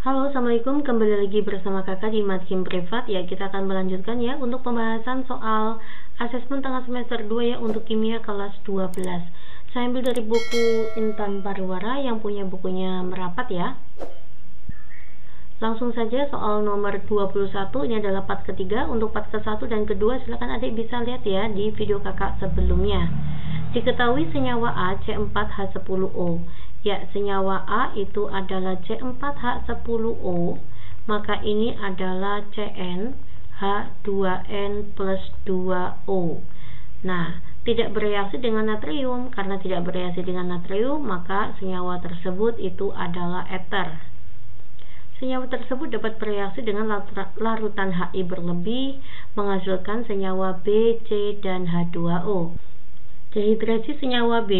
Halo, assalamualaikum. Kembali lagi bersama kakak di Matkim Privat. Ya, kita akan melanjutkan ya untuk pembahasan soal asesmen tengah semester 2 ya untuk kimia kelas 12. Saya ambil dari buku Intan Pariwara yang punya bukunya merapat ya. Langsung saja soal nomor 21. Ini adalah part ketiga. Untuk part ke-1 dan kedua silakan adik bisa lihat ya di video kakak sebelumnya. Diketahui senyawa A C4H10O. Ya, senyawa A itu adalah C4H10O, maka ini adalah CnH2n plus 2O. Nah, tidak bereaksi dengan natrium. Karena tidak bereaksi dengan natrium, maka senyawa tersebut itu adalah eter. Senyawa tersebut dapat bereaksi dengan larutan Hi berlebih, menghasilkan senyawa B, C, dan H2O. Dehidrasi senyawa B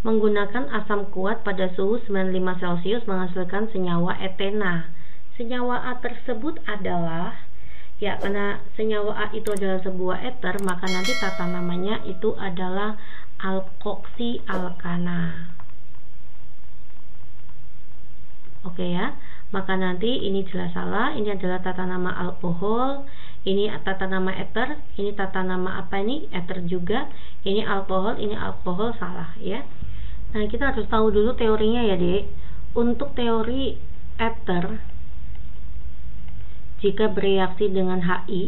menggunakan asam kuat pada suhu 95 Celcius menghasilkan senyawa etena. Senyawa A tersebut adalah, ya karena senyawa A itu adalah sebuah eter, maka nanti tata namanya itu adalah alkoksialkana. Oke ya, maka nanti ini jelas salah, ini adalah tata nama alkohol, ini tata nama eter, ini tata nama apa ini? Eter juga, ini alkohol salah ya. Nah, kita harus tahu dulu teorinya ya, Dek. Untuk teori eter, jika bereaksi dengan Hi,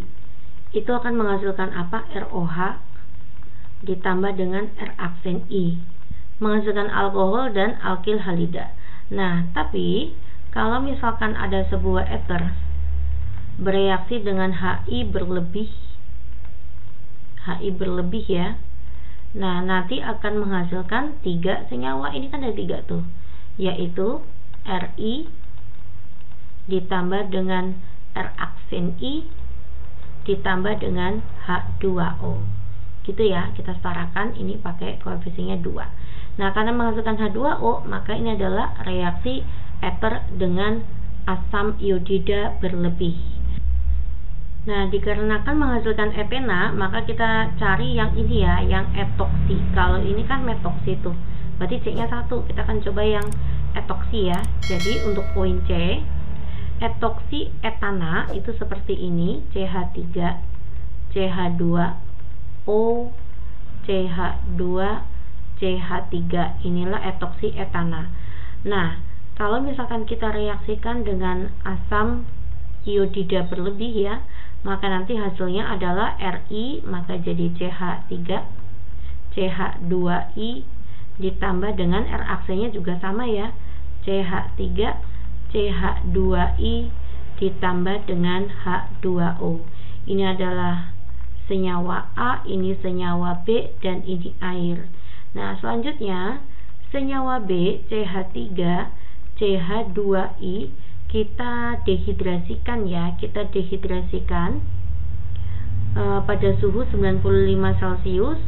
itu akan menghasilkan apa? ROH ditambah dengan R aksen I, menghasilkan alkohol dan alkil halida. Nah, tapi kalau misalkan ada sebuah eter bereaksi dengan Hi berlebih ya, nah nanti akan menghasilkan 3 senyawa. Ini kan ada 3 tuh, yaitu Ri ditambah dengan R aksen I ditambah dengan H2O gitu ya. Kita setarakan, ini pakai koefisiennya 2. Nah, karena menghasilkan H2O, maka ini adalah reaksi eter dengan asam iodida berlebih. Nah, dikarenakan menghasilkan etena, maka kita cari yang ini ya, yang etoksi. Kalau ini kan metoksi tuh, berarti C-nya 1. Kita akan coba yang etoksi ya. Jadi untuk poin C, etoksi etana itu seperti ini, CH3, CH2O, CH2, CH3. Inilah etoksi etana. Nah, kalau misalkan kita reaksikan dengan asam iodida berlebih ya, maka nanti hasilnya adalah Ri, maka jadi CH3, CH2I ditambah dengan R aksennya juga sama ya, CH3, CH2I ditambah dengan H2O. Ini adalah senyawa A, ini senyawa B, dan ini air. Nah, selanjutnya senyawa B, CH3, CH2I kita dehidrasikan ya, pada suhu 95 Celcius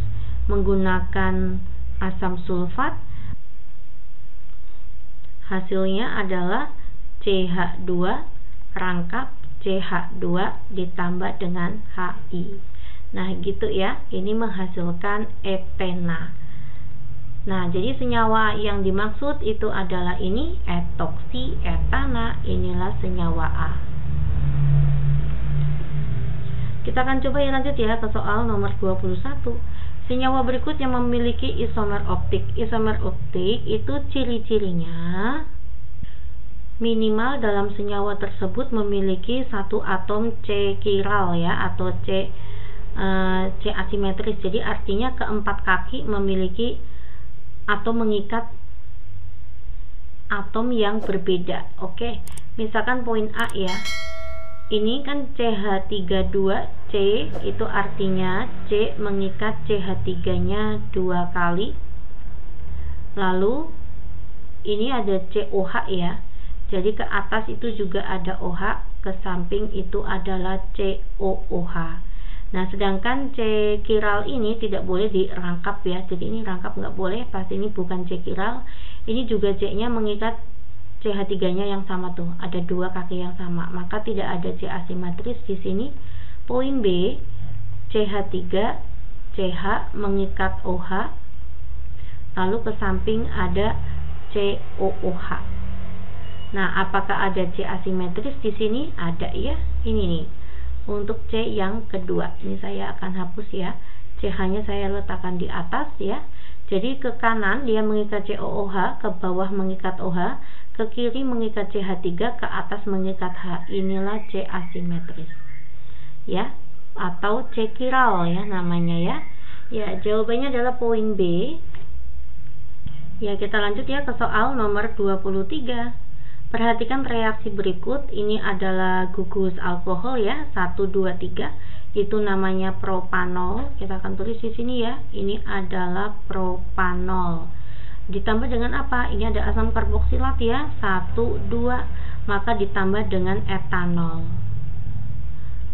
menggunakan asam sulfat. Hasilnya adalah CH2 rangkap CH2 ditambah dengan Hi. Nah, gitu ya, ini menghasilkan etena. Nah, jadi senyawa yang dimaksud itu adalah ini etoksi etana, inilah senyawa A. Kita akan coba ya lanjut ya ke soal nomor 21. Senyawa berikut yang memiliki isomer optik. Isomer optik itu ciri-cirinya minimal dalam senyawa tersebut memiliki satu atom C chiral ya, atau C asimetris. Jadi artinya keempat kaki memiliki atau mengikat atom yang berbeda. Oke, misalkan poin A ya, ini kan CH32C, itu artinya C mengikat CH3 nya 2 kali. Lalu ini ada COH ya, jadi ke atas itu juga ada OH, ke samping itu adalah COOH. Nah, sedangkan C chiral ini tidak boleh dirangkap ya. Jadi ini rangkap nggak boleh, pasti ini bukan C chiral. Ini juga C-nya mengikat CH3-nya yang sama tuh, ada 2 kaki yang sama. Maka tidak ada C asimetris di sini. Poin B, CH3, CH mengikat OH. Lalu ke samping ada COOH. Nah, apakah ada C asimetris di sini? Ada ya. Ini nih. Untuk C yang kedua, ini saya akan hapus ya. CH-nya saya letakkan di atas ya. Jadi ke kanan dia mengikat COOH, ke bawah mengikat OH, ke kiri mengikat CH3, ke atas mengikat H. Inilah C asimetris. Ya, atau C chiral ya namanya ya. Ya, jawabannya adalah poin B. Ya, kita lanjut ya ke soal nomor 23. Perhatikan reaksi berikut. Ini adalah gugus alkohol ya, 1, 2, 3. Itu namanya propanol. Kita akan tulis di sini ya. Ini adalah propanol. Ditambah dengan apa? Ini ada asam karboksilat ya, 1, 2. Maka ditambah dengan etanol.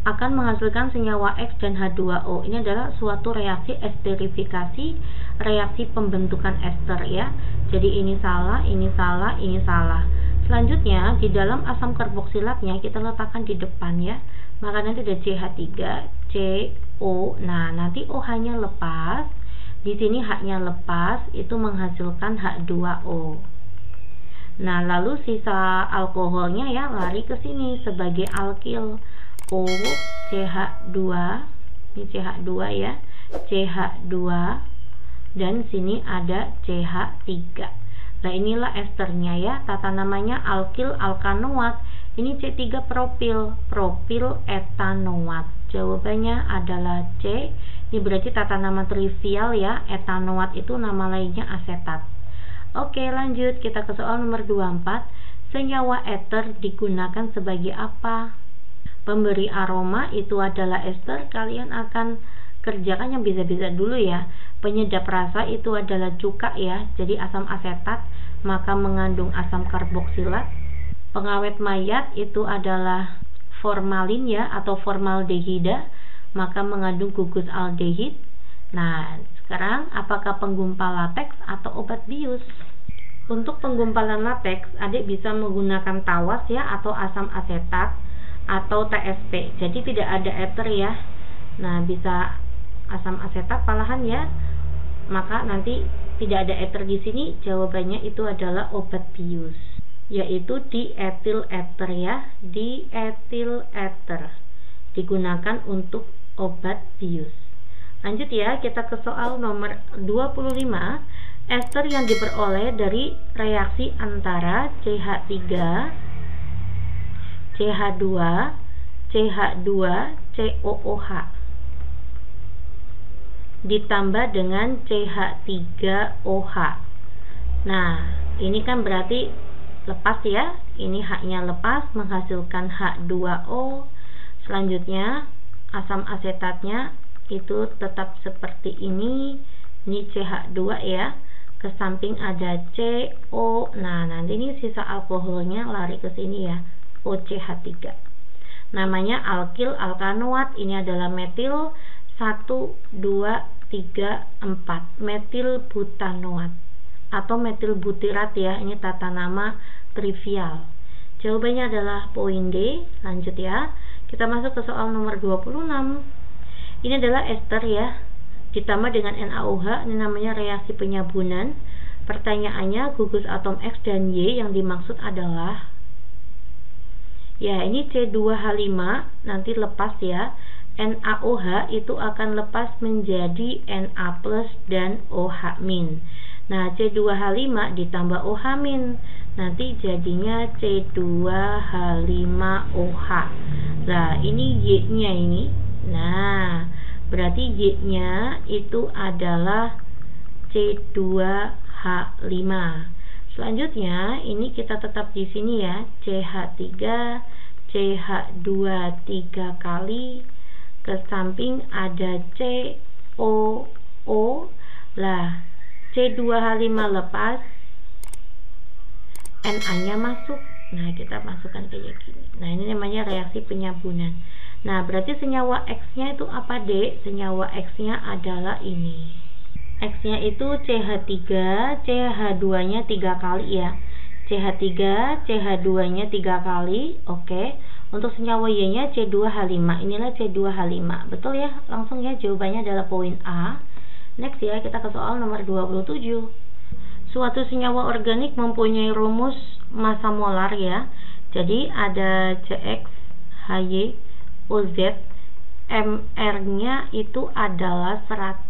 Akan menghasilkan senyawa X dan H2O. Ini adalah suatu reaksi esterifikasi, reaksi pembentukan ester ya. Jadi ini salah, ini salah, ini salah. Selanjutnya di dalam asam karboksilatnya kita letakkan di depan ya. Maka nanti ada CH3, CO. Nah, nanti OH-nya lepas. Di sini H-nya lepas, itu menghasilkan H2O. Nah, lalu sisa alkoholnya ya lari ke sini sebagai alkil. O, CH2, ini CH2 ya, CH2, dan sini ada CH3. Nah, inilah esternya ya, tata namanya alkil alkanoat. Ini C3 propil, propil etanoat. Jawabannya adalah C. Ini berarti tata nama trivial ya, etanoat itu nama lainnya asetat. Oke, lanjut kita ke soal nomor 24. Senyawa eter digunakan sebagai apa? Pemberi aroma itu adalah ester. Kalian akan kerjakan yang bisa-bisa dulu ya. Penyedap rasa itu adalah cuka ya, jadi asam asetat, maka mengandung asam karboksilat. Pengawet mayat itu adalah formalin ya, atau formaldehida, maka mengandung gugus aldehid. Nah, sekarang apakah penggumpal lateks atau obat bius? Untuk penggumpalan lateks, adik bisa menggunakan tawas ya, atau asam asetat, atau TSP. Jadi tidak ada eter ya. Nah, bisa asam asetat malahan ya. Maka nanti tidak ada eter di sini. Jawabannya itu adalah obat bius, yaitu dietil eter ya. Dietil eter digunakan untuk obat bius. Lanjut ya, kita ke soal nomor 25. Ester yang diperoleh dari reaksi antara CH3, CH2, CH2, COOH ditambah dengan CH3OH. Nah, ini kan berarti lepas ya. Ini H-nya lepas menghasilkan H2O. Selanjutnya asam asetatnya itu tetap seperti ini. Ini CH2 ya. Ke samping ada CO. Nah, nanti ini sisa alkoholnya lari ke sini ya. OCH3. Namanya alkil alkanoat. Ini adalah metil 1, 2, 3, 4. Metil butanoat atau metil butirat ya. Ini tata nama trivial. Jawabannya adalah poin D. Lanjut ya. Kita masuk ke soal nomor 26. Ini adalah ester ya, ditambah dengan NaOH. Ini namanya reaksi penyabunan. Pertanyaannya, gugus atom X dan Y yang dimaksud adalah, ya ini C2H5 nanti lepas ya. NaOH itu akan lepas menjadi Na plus dan OH min. Nah, C2H5 ditambah OH min, nanti jadinya C2H5OH. Nah, ini Y-nya ini. Nah, berarti Y-nya itu adalah C2H5. Selanjutnya, ini kita tetap di sini ya, CH3, CH2 3 kali, ke samping ada COO. Lah, C2H5 lepas, Na-nya masuk. Nah, kita masukkan kayak gini. Nah, ini namanya reaksi penyabunan. Nah, berarti senyawa X-nya itu apa, Dek? Senyawa X-nya adalah ini. X-nya itu CH3, CH2-nya 3 kali ya. CH3, CH2-nya 3 kali. Oke. Untuk senyawa Y-nya C2H5. Inilah C2H5. Betul ya? Langsung ya, jawabannya adalah poin A. Next ya, kita ke soal nomor 27. Suatu senyawa organik mempunyai rumus massa molar ya. Jadi ada CX, HY, OZ, MR-nya itu adalah 100.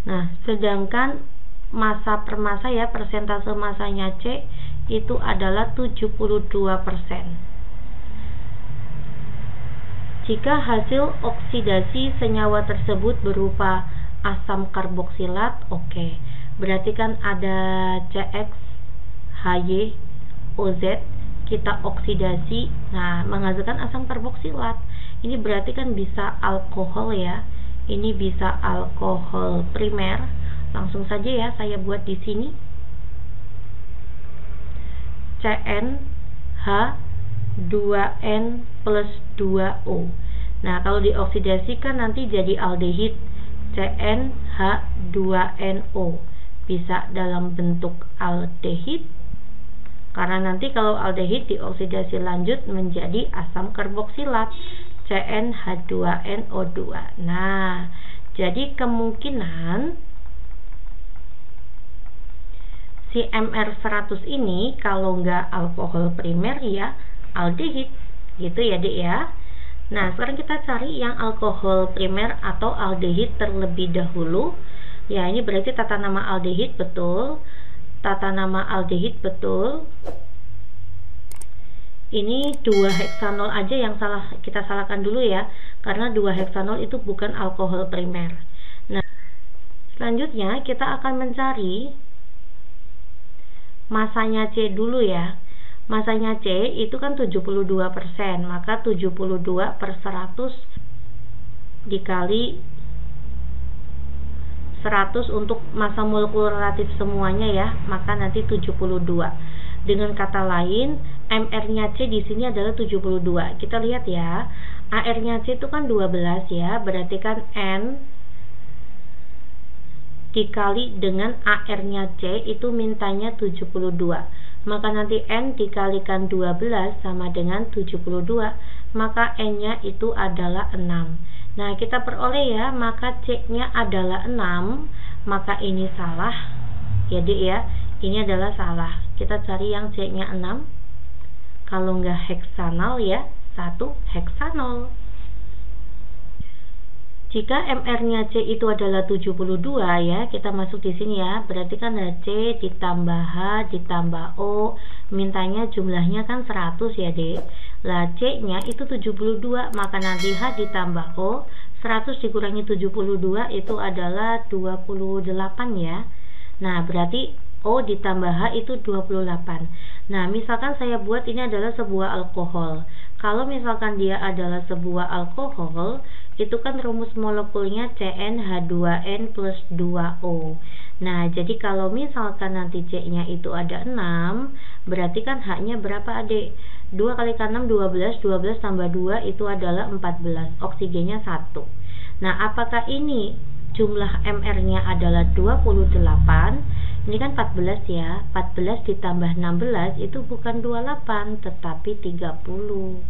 Nah, sedangkan massa per massa ya, persentase massanya C itu adalah 72%. Jika hasil oksidasi senyawa tersebut berupa asam karboksilat, oke. Berarti kan ada CX, HY, OZ, kita oksidasi, nah menghasilkan asam karboksilat. Ini berarti kan bisa alkohol ya. Ini bisa alkohol primer. Langsung saja ya saya buat di sini. CnH2n plus 2O. Nah, kalau dioksidasi kan nanti jadi aldehid, CnH2nO. Bisa dalam bentuk aldehid, karena nanti kalau aldehid dioksidasi lanjut menjadi asam karboksilat, CnH2nO2. Nah, jadi kemungkinan si MR100 ini kalau nggak alkohol primer ya aldehid, gitu ya Dek ya. Nah, sekarang kita cari yang alkohol primer atau aldehid terlebih dahulu. Ya, ini berarti tata nama aldehid betul. Tata nama aldehid betul. Ini 2-heksanol aja yang kita salahkan dulu ya, karena 2-heksanol itu bukan alkohol primer. Nah, selanjutnya kita akan mencari masanya C dulu ya. Masanya C itu kan 72%, maka 72 per 100 dikali 100 untuk massa molekul relatif semuanya ya, maka nanti 72. Dengan kata lain, MR-nya C di sini adalah 72. Kita lihat ya, AR-nya C itu kan 12 ya, berarti kan N dikali dengan AR-nya C itu mintanya 72. Maka nanti N dikalikan 12 sama dengan 72, maka N-nya itu adalah 6. Nah, kita peroleh ya, maka C-nya adalah 6, maka ini salah ya Dek ya, ini adalah salah. Kita cari yang C-nya 6, kalau nggak heksanol ya 1 heksanol. Jika MR-nya C itu adalah 72 ya, kita masuk di sini ya. Berarti kan ada C ditambah H ditambah O, mintanya jumlahnya kan 100 ya, Dek. Lah C-nya itu 72, maka nanti H ditambah O, 100 dikurangi 72 itu adalah 28 ya. Nah, berarti O ditambah H itu 28. Nah, misalkan saya buat ini adalah sebuah alkohol. Kalau misalkan dia adalah sebuah alkohol, itu kan rumus molekulnya CnH2n plus 2O. Nah, jadi kalau misalkan nanti C-nya itu ada 6, berarti kan H-nya berapa Adik? 2 kali 6 12, 12 tambah 2 itu adalah 14, oksigennya 1. Nah, apakah ini jumlah MR-nya adalah 28? Ini kan 14 ya, 14 ditambah 16 itu bukan 28, tetapi 30.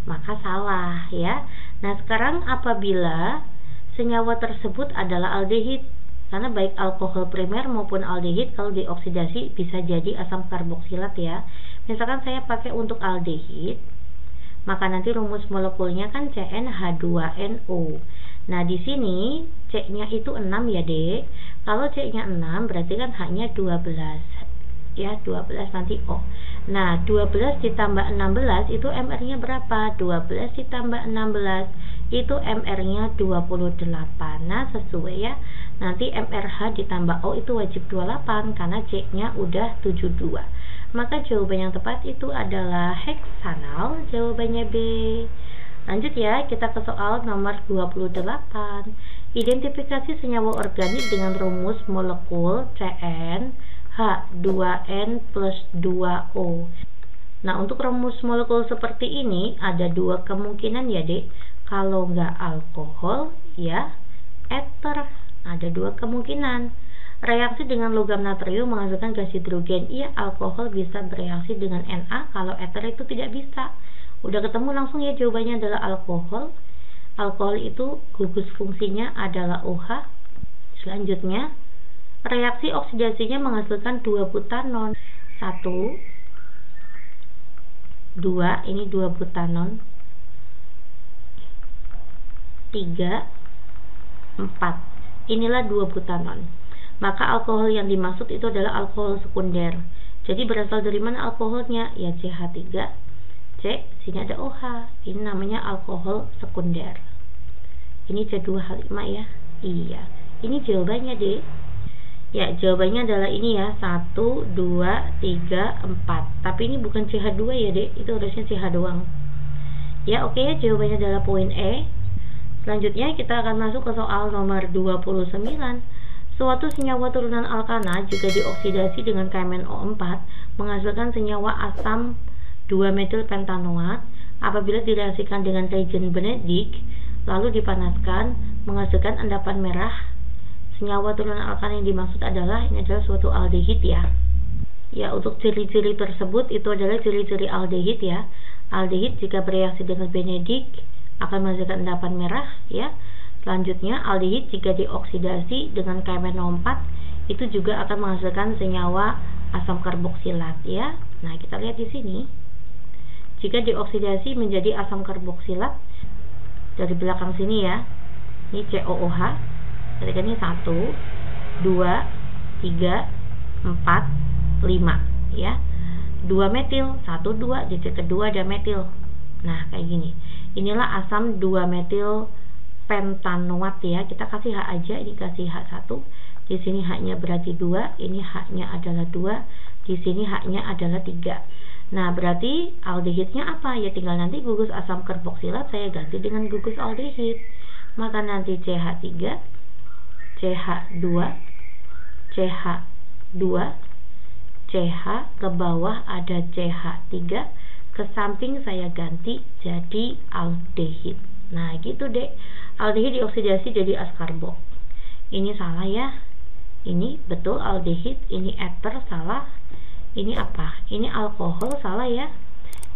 Maka salah ya. Nah, sekarang apabila senyawa tersebut adalah aldehid, karena baik alkohol primer maupun aldehid kalau dioksidasi bisa jadi asam karboksilat ya. Misalkan saya pakai untuk aldehid, maka nanti rumus molekulnya kan CnH2nO. Nah, di sini C-nya itu 6 ya, Dek. Kalau C-nya 6 berarti kan H-nya 12. Ya, 12 nanti O. Nah, 12 ditambah 16 itu MR-nya berapa? 12 ditambah 16 itu MR-nya 28. Nah, sesuai ya. Nanti MRH ditambah O itu wajib 28 karena C-nya udah 72. Maka jawaban yang tepat itu adalah heksanol, jawabannya B. Lanjut ya, kita ke soal nomor 28. Identifikasi senyawa organik dengan rumus molekul CnH2n plus 2O. Nah, untuk rumus molekul seperti ini ada dua kemungkinan ya, Dek. Kalau nggak alkohol, ya eter. Ada dua kemungkinan. Reaksi dengan logam natrium menghasilkan gas hidrogen. Iya, alkohol bisa bereaksi dengan Na, kalau eter itu tidak bisa. Udah ketemu langsung ya, jawabannya adalah alkohol. Alkohol itu gugus fungsinya adalah OH. Selanjutnya Reaksi oksidasinya menghasilkan 2 butanon. 1, 2, ini 2 butanon. 3, 4. Inilah 2 butanon. Maka alkohol yang dimaksud itu adalah alkohol sekunder. Jadi berasal dari mana alkoholnya? Ya CH3, C, sini ada OH. Ini namanya alkohol sekunder. Ini C2H5 ya. Iya. Ini jawabannya, Dek. Ya, jawabannya adalah ini ya. 1, 2, 3, 4. Tapi ini bukan CH2 ya, Dek. Itu harusnya CH doang. Ya, oke ya. Jawabannya adalah poin E. Selanjutnya kita akan masuk ke soal nomor 29. Suatu senyawa turunan alkana jika dioksidasi dengan KMnO4 menghasilkan senyawa asam 2-metil-pentanoat. Apabila direaksikan dengan reagen Benedict lalu dipanaskan menghasilkan endapan merah. Senyawa turunan alkana yang dimaksud adalah ini adalah suatu aldehid ya. Ya, untuk ciri-ciri tersebut itu adalah ciri-ciri aldehid ya. Aldehid jika bereaksi dengan Benedict akan menghasilkan endapan merah ya. Selanjutnya, aldehid jika dioksidasi dengan KMnO4 itu juga akan menghasilkan senyawa asam karboksilat ya. Nah, kita lihat di sini. Jika dioksidasi menjadi asam karboksilat dari belakang sini ya. Ini COOH. Ketika ini 1, 2, 3, 4, 5 ya. 2 metil, 1, 2, di titik kedua ada metil. Nah, kayak gini. Inilah asam 2 metil pentanoat ya. Kita kasih H aja, ini kasih H1. Di sini H-nya berarti 2, ini H-nya adalah 2, di sini H-nya adalah 3. Nah, berarti aldehidnya apa? Ya tinggal nanti gugus asam karboksilat saya ganti dengan gugus aldehid. Maka nanti CH3, CH2, CH2, CH, ke bawah ada CH3, ke samping saya ganti jadi aldehid. Nah, gitu deh. Aldehid dioksidasi jadi askarbo. Ini salah ya. Ini betul aldehid, ini ether salah. Ini apa? Ini alkohol salah ya.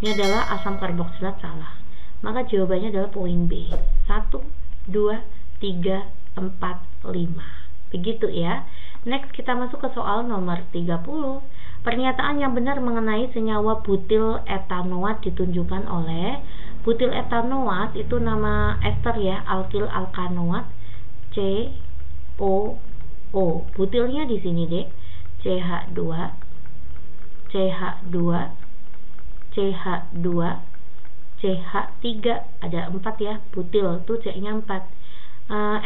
Ini adalah asam karboksilat salah. Maka jawabannya adalah poin B. 1, 2, 3, 4, 5. Begitu ya. Next kita masuk ke soal nomor 30. Pernyataan yang benar mengenai senyawa butil etanoat ditunjukkan oleh butil etanoat itu nama ester ya, alkil alkanoat COO. Butilnya di sini deh. CH2, CH2, CH2, CH3, ada 4 ya, butil tuh C-nya 4.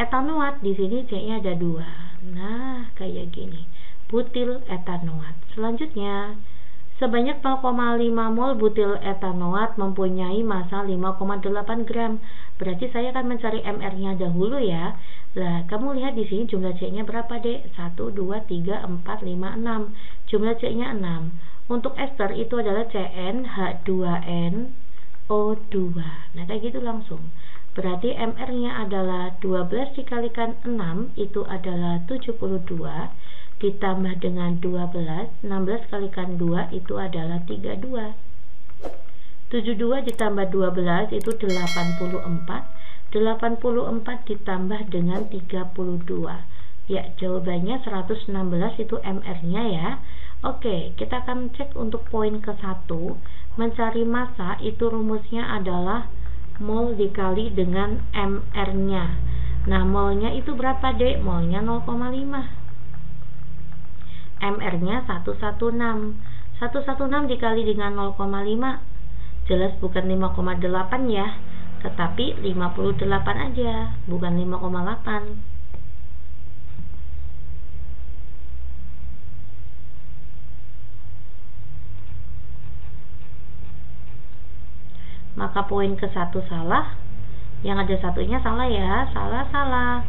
Etanoat di sini C-nya ada 2. Nah, kayak gini. Butil etanoat. Selanjutnya, sebanyak 0,5 mol butil etanoat mempunyai massa 5,8 gram. Berarti saya akan mencari MR-nya dahulu ya. Lah, kamu lihat di sini jumlah C-nya berapa, Dek? 1, 2, 3, 4, 5, 6. Jumlah C-nya 6. Untuk ester itu adalah CnH2nO2. Nah, kayak gitu langsung. Berarti MR-nya adalah 12 dikalikan 6 itu adalah 72. Ditambah dengan 12, 16 kalikan 2 itu adalah 32. 72 ditambah 12 itu 84. 84 ditambah dengan 32. Ya, jawabannya 116 itu MR-nya ya. Oke, kita akan cek untuk poin ke-1. Mencari massa itu rumusnya adalah mol dikali dengan MR-nya. Nah, molnya itu berapa, Dek? Molnya 0,5. MR-nya 116. 116 dikali dengan 0,5. Jelas bukan 5,8 ya, tetapi 58 aja, bukan 5,8. Maka poin ke-1 salah. Yang ada satunya salah ya, salah.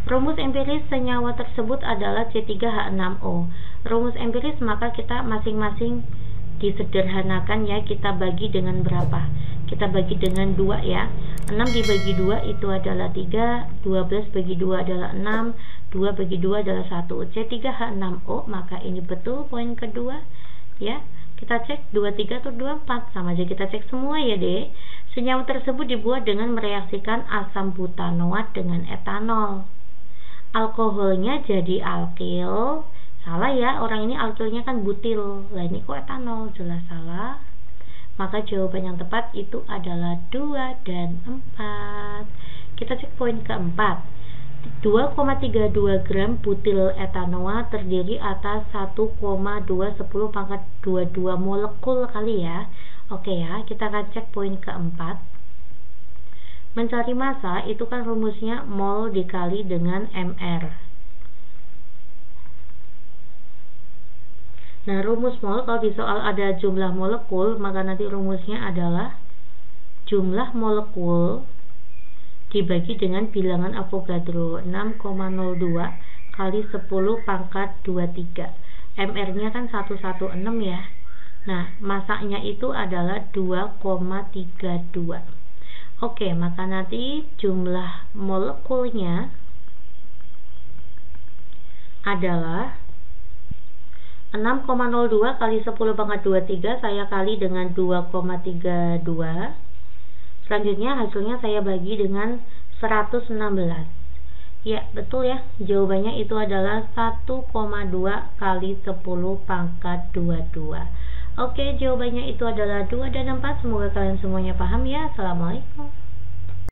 Rumus empiris senyawa tersebut adalah C3H6O. Rumus empiris maka kita masing-masing disederhanakan ya, kita bagi dengan berapa? Kita bagi dengan 2 ya. 6 dibagi 2 itu adalah 3, 12 bagi 2 adalah 6, 2 bagi 2 adalah 1. C3H6O, maka ini betul poin kedua ya. Kita cek 23 atau 24, sama aja kita cek semua ya deh. Senyawa tersebut dibuat dengan mereaksikan asam butanoat dengan etanol. alkoholnya jadi alkil. Salah ya, orang ini alkilnya kan butil. Lah ini kok etanol, jelas salah. Maka jawaban yang tepat itu adalah 2 dan 4. Kita cek poin keempat. 2,32 gram butil etanoa terdiri atas 1,210 pangkat 22 molekul kali ya. Oke ya, kita akan cek poin keempat. Mencari massa itu kan rumusnya mol dikali dengan mr. Nah, rumus mol kalau di soal ada jumlah molekul, maka nanti rumusnya adalah jumlah molekul dibagi dengan bilangan Avogadro 6,02 kali 10 pangkat 23. MR-nya kan 116 ya. Nah, massanya itu adalah 2,32. Oke, maka nanti jumlah molekulnya adalah 6,02 kali 10 pangkat 23 saya kali dengan 2,32. Selanjutnya hasilnya saya bagi dengan 116. Ya, betul ya. Jawabannya itu adalah 1,2 kali 10 pangkat 22. Oke, jawabannya itu adalah 2 dan 4. Semoga kalian semuanya paham ya. Assalamualaikum.